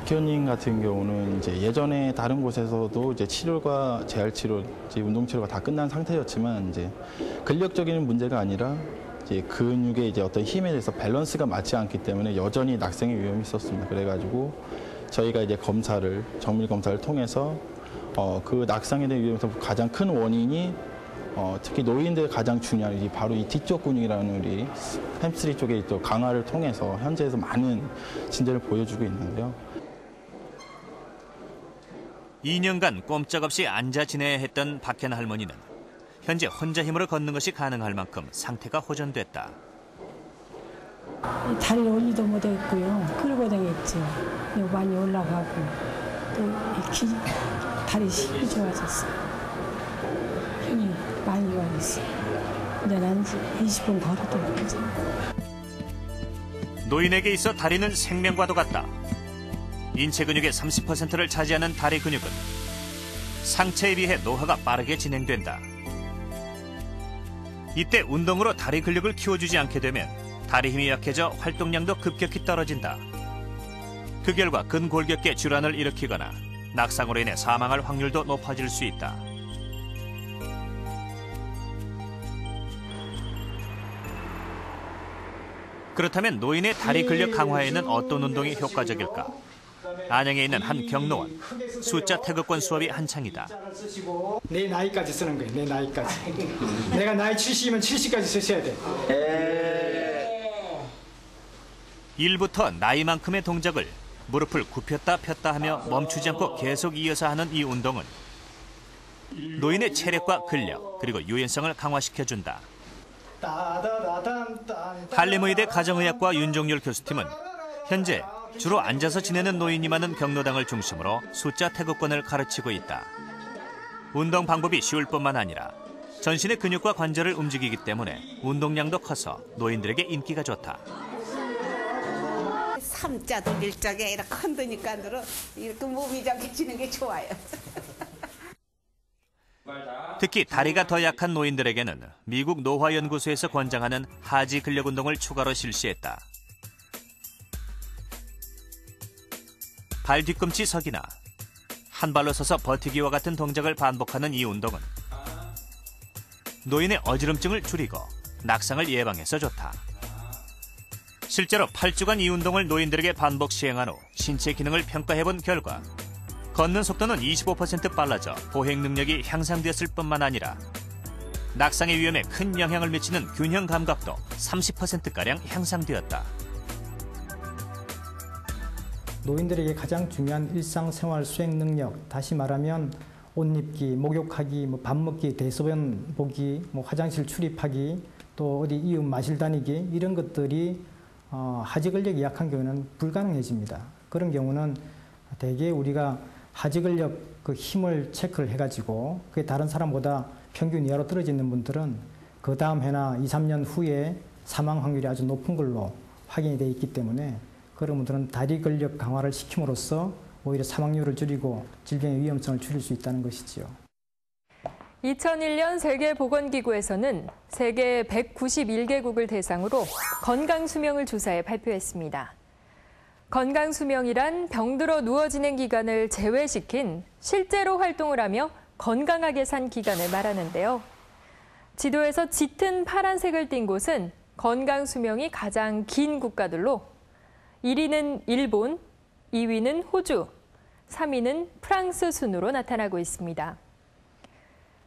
박현님 같은 경우는 이제 예전에 다른 곳에서도 이제 치료가 재활 치료, 이제 운동 치료가 다 끝난 상태였지만 이제 근력적인 문제가 아니라 이제 근육의 이제 어떤 힘에 대해서 밸런스가 맞지 않기 때문에 여전히 낙상의 위험이 있었습니다. 그래가지고 저희가 이제 정밀 검사를 통해서 그 낙상에 대한 위험에서 가장 큰 원인이 특히 노인들 가장 중요한 이 바로 이 뒤쪽 근육이라는 우리 햄스트링 쪽의 또 강화를 통해서 현재에서 많은 진전을 보여주고 있는데요. 2년간 꼼짝없이 앉아 지내야 했던 박현 할머니는 현재 혼자 힘으로 걷는 것이 가능할 만큼 상태가 호전됐다. 다리를 올리도 못했고요. 끌고 다녔죠. 많이 올라가고 또 다리 힘이 좋아졌어요. 힘이 많이 좋아졌어요. 이제 난 20분 걸어도 괜찮아요. 노인에게 있어 다리는 생명과도 같다. 인체 근육의 30%를 차지하는 다리 근육은 상체에 비해 노화가 빠르게 진행된다. 이때 운동으로 다리 근력을 키워주지 않게 되면 다리 힘이 약해져 활동량도 급격히 떨어진다. 그 결과 근골격계 질환을 일으키거나 낙상으로 인해 사망할 확률도 높아질 수 있다. 그렇다면 노인의 다리 근력 강화에는 어떤 운동이 효과적일까? 안양에 있는 한 경로원, 숫자 태극권 수업이 한창이다. 내 나이까지 쓰는 거예요. 내 나이까지. 내가 나이 70이면 70까지 쓰셔야 돼. 1부터 나이만큼의 동작을 무릎을 굽혔다 폈다 하며 멈추지 않고 계속 이어서 하는 이 운동은 노인의 체력과 근력 그리고 유연성을 강화시켜준다. 한림의대 가정의학과 윤종열 교수팀은 현재 주로 앉아서 지내는 노인이 많은 경로당을 중심으로 숫자 태극권을 가르치고 있다. 운동 방법이 쉬울 뿐만 아니라 전신의 근육과 관절을 움직이기 때문에 운동량도 커서 노인들에게 인기가 좋다. 삼자 돌릴 적에 이렇게 흔드니까 이렇게 몸이 잡히는 게 좋아요. 특히 다리가 더 약한 노인들에게는 미국 노화연구소에서 권장하는 하지 근력 운동을 추가로 실시했다. 발 뒤꿈치 서기나 한 발로 서서 버티기와 같은 동작을 반복하는 이 운동은 노인의 어지럼증을 줄이고 낙상을 예방해서 좋다. 실제로 8주간 이 운동을 노인들에게 반복 시행한 후 신체 기능을 평가해본 결과 걷는 속도는 25% 빨라져 보행 능력이 향상되었을 뿐만 아니라 낙상의 위험에 큰 영향을 미치는 균형 감각도 30%가량 향상되었다. 노인들에게 가장 중요한 일상생활 수행 능력, 다시 말하면 옷 입기, 목욕하기, 밥 먹기, 대소변 보기, 화장실 출입하기, 또 어디 이웃 마실 다니기 이런 것들이 하지 근력이 약한 경우는 불가능해집니다. 그런 경우는 대개 우리가 하지 근력 그 힘을 체크를 해가지고 그게 다른 사람보다 평균 이하로 떨어지는 분들은 그 다음 해나 2, 3년 후에 사망 확률이 아주 높은 걸로 확인이 되어 있기 때문에 그런 분들은 다리 근력 강화를 시킴으로써 오히려 사망률을 줄이고 질병의 위험성을 줄일 수 있다는 것이지요. 2001년 세계보건기구에서는 세계 191개국을 대상으로 건강수명을 조사해 발표했습니다. 건강수명이란 병들어 누워 지낸 기간을 제외시킨 실제로 활동을 하며 건강하게 산 기간을 말하는데요. 지도에서 짙은 파란색을 띤 곳은 건강수명이 가장 긴 국가들로 1위는 일본, 2위는 호주, 3위는 프랑스 순으로 나타나고 있습니다.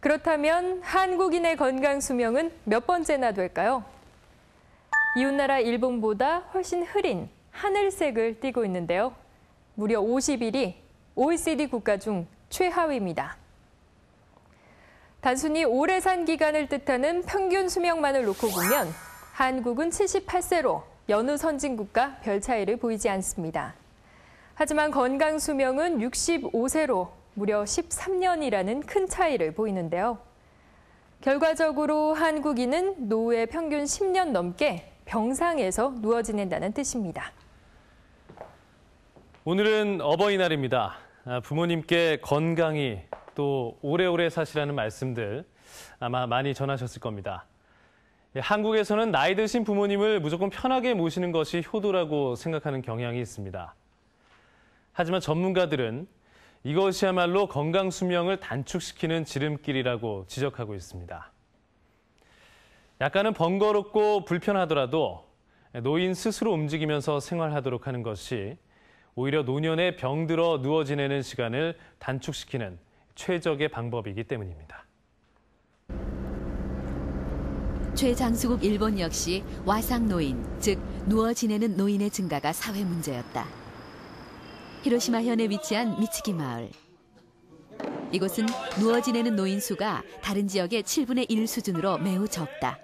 그렇다면 한국인의 건강 수명은 몇 번째나 될까요? 이웃나라 일본보다 훨씬 흐린 하늘색을 띠고 있는데요. 무려 51위, OECD 국가 중 최하위입니다. 단순히 오래 산 기간을 뜻하는 평균 수명만을 놓고 보면 한국은 78세로 여느 선진국과 별 차이를 보이지 않습니다. 하지만 건강 수명은 65세로 무려 13년이라는 큰 차이를 보이는데요. 결과적으로 한국인은 노후에 평균 10년 넘게 병상에서 누워 지낸다는 뜻입니다. 오늘은 어버이날입니다. 부모님께 건강히 또 오래오래 사시라는 말씀들 아마 많이 전하셨을 겁니다. 한국에서는 나이 드신 부모님을 무조건 편하게 모시는 것이 효도라고 생각하는 경향이 있습니다. 하지만 전문가들은 이것이야말로 건강 수명을 단축시키는 지름길이라고 지적하고 있습니다. 약간은 번거롭고 불편하더라도 노인 스스로 움직이면서 생활하도록 하는 것이 오히려 노년에 병들어 누워 지내는 시간을 단축시키는 최적의 방법이기 때문입니다. 최장수국 일본 역시 와상노인, 즉 누워 지내는 노인의 증가가 사회 문제였다. 히로시마현에 위치한 미츠기 마을. 이곳은 누워 지내는 노인 수가 다른 지역의 7분의 1 수준으로 매우 적다.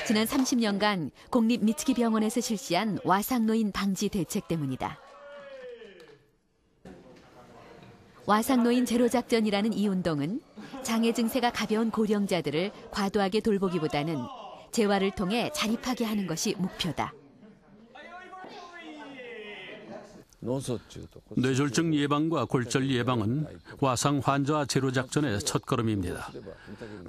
지난 30년간 공립 미츠기 병원에서 실시한 와상노인 방지 대책 때문이다. 와상노인 제로 작전이라는 이 운동은 장애 증세가 가벼운 고령자들을 과도하게 돌보기보다는 재활을 통해 자립하게 하는 것이 목표다. 뇌졸중 예방과 골절 예방은 와상 환자 제로 작전의 첫걸음입니다.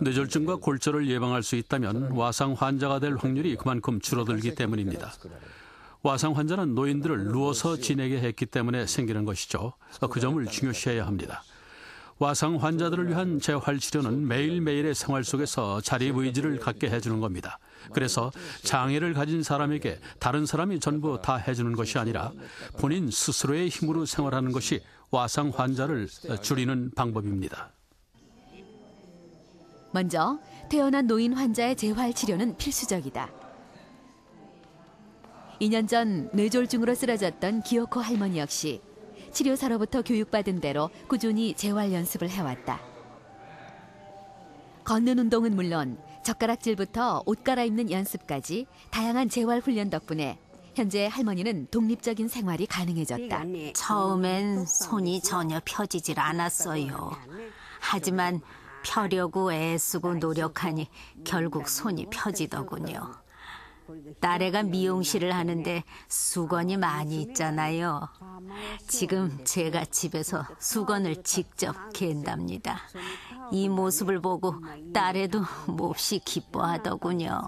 뇌졸중과 골절을 예방할 수 있다면 와상 환자가 될 확률이 그만큼 줄어들기 때문입니다. 와상 환자는 노인들을 누워서 지내게 했기 때문에 생기는 것이죠. 그 점을 중요시해야 합니다. 와상 환자들을 위한 재활 치료는 매일매일의 생활 속에서 자립 의지를 갖게 해주는 겁니다. 그래서 장애를 가진 사람에게 다른 사람이 전부 다 해주는 것이 아니라 본인 스스로의 힘으로 생활하는 것이 와상 환자를 줄이는 방법입니다. 먼저 태어난 노인 환자의 재활 치료는 필수적이다. 2년 전 뇌졸중으로 쓰러졌던 기요코 할머니 역시 치료사로부터 교육받은 대로 꾸준히 재활 연습을 해왔다. 걷는 운동은 물론 젓가락질부터 옷 갈아입는 연습까지 다양한 재활 훈련 덕분에 현재 할머니는 독립적인 생활이 가능해졌다. 처음엔 손이 전혀 펴지질 않았어요. 하지만 펴려고 애쓰고 노력하니 결국 손이 펴지더군요. 딸애가 미용실을 하는데 수건이 많이 있잖아요. 지금 제가 집에서 수건을 직접 갠답니다. 이 모습을 보고 딸애도 몹시 기뻐하더군요.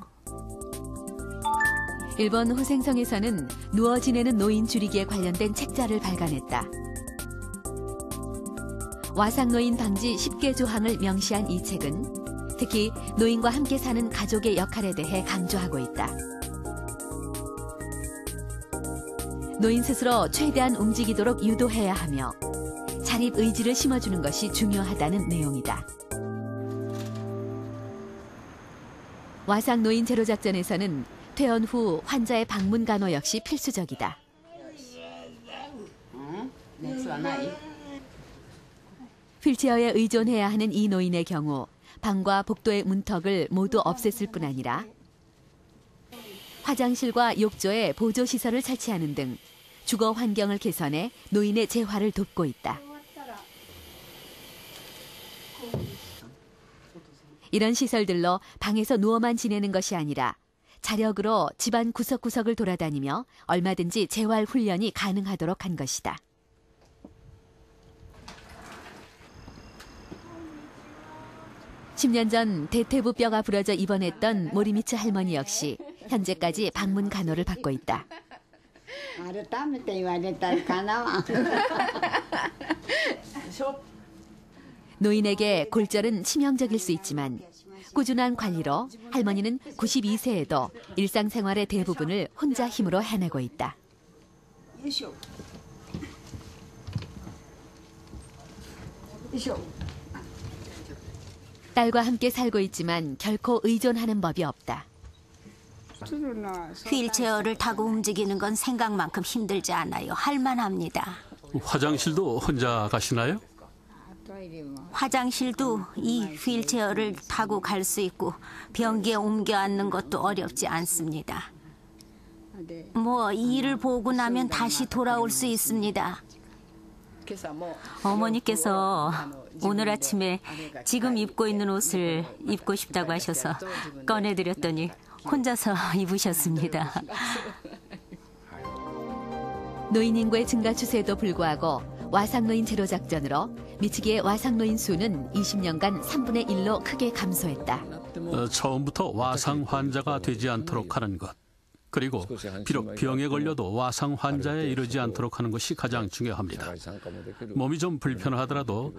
일본 호생성에서는 누워 지내는 노인 줄이기에 관련된 책자를 발간했다. 와상노인 방지 10개 조항을 명시한 이 책은 특히 노인과 함께 사는 가족의 역할에 대해 강조하고 있다. 노인 스스로 최대한 움직이도록 유도해야 하며 자립 의지를 심어주는 것이 중요하다는 내용이다. 와상노인 제로 작전에서는 퇴원 후 환자의 방문 간호 역시 필수적이다. 휠체어에 의존해야 하는 이 노인의 경우 방과 복도의 문턱을 모두 없앴을 뿐 아니라 화장실과 욕조에 보조시설을 설치하는 등 주거 환경을 개선해 노인의 재활을 돕고 있다. 이런 시설들로 방에서 누워만 지내는 것이 아니라 자력으로 집안 구석구석을 돌아다니며 얼마든지 재활 훈련이 가능하도록 한 것이다. (10년) 전 대퇴부 뼈가 부러져 입원했던 모리미츠 할머니 역시 현재까지 방문 간호를 받고 있다. 노인에게 골절은 치명적일 수 있지만 꾸준한 관리로 할머니는 92세에도 일상생활의 대부분을 혼자 힘으로 해내고 있다. 딸과 함께 살고 있지만 결코 의존하는 법이 없다. 휠체어를 타고 움직이는 건 생각만큼 힘들지 않아요. 할만합니다. 화장실도 혼자 가시나요? 화장실도 이 휠체어를 타고 갈 수 있고 변기에 옮겨 앉는 것도 어렵지 않습니다. 일을 보고 나면 다시 돌아올 수 있습니다. 어머니께서 오늘 아침에 지금 입고 있는 옷을 입고 싶다고 하셔서 꺼내드렸더니 혼자서 입으셨습니다. 노인 인구의 증가 추세에도 불구하고 와상노인 제로 작전으로 미치기의 와상노인 수는 20년간 3분의 1로 크게 감소했다. 처음부터 와상 환자가 되지 않도록 하는 것. 그리고 비록 병에 걸려도 와상 환자에 이르지 않도록 하는 것이 가장 중요합니다. 몸이 좀 불편하더라도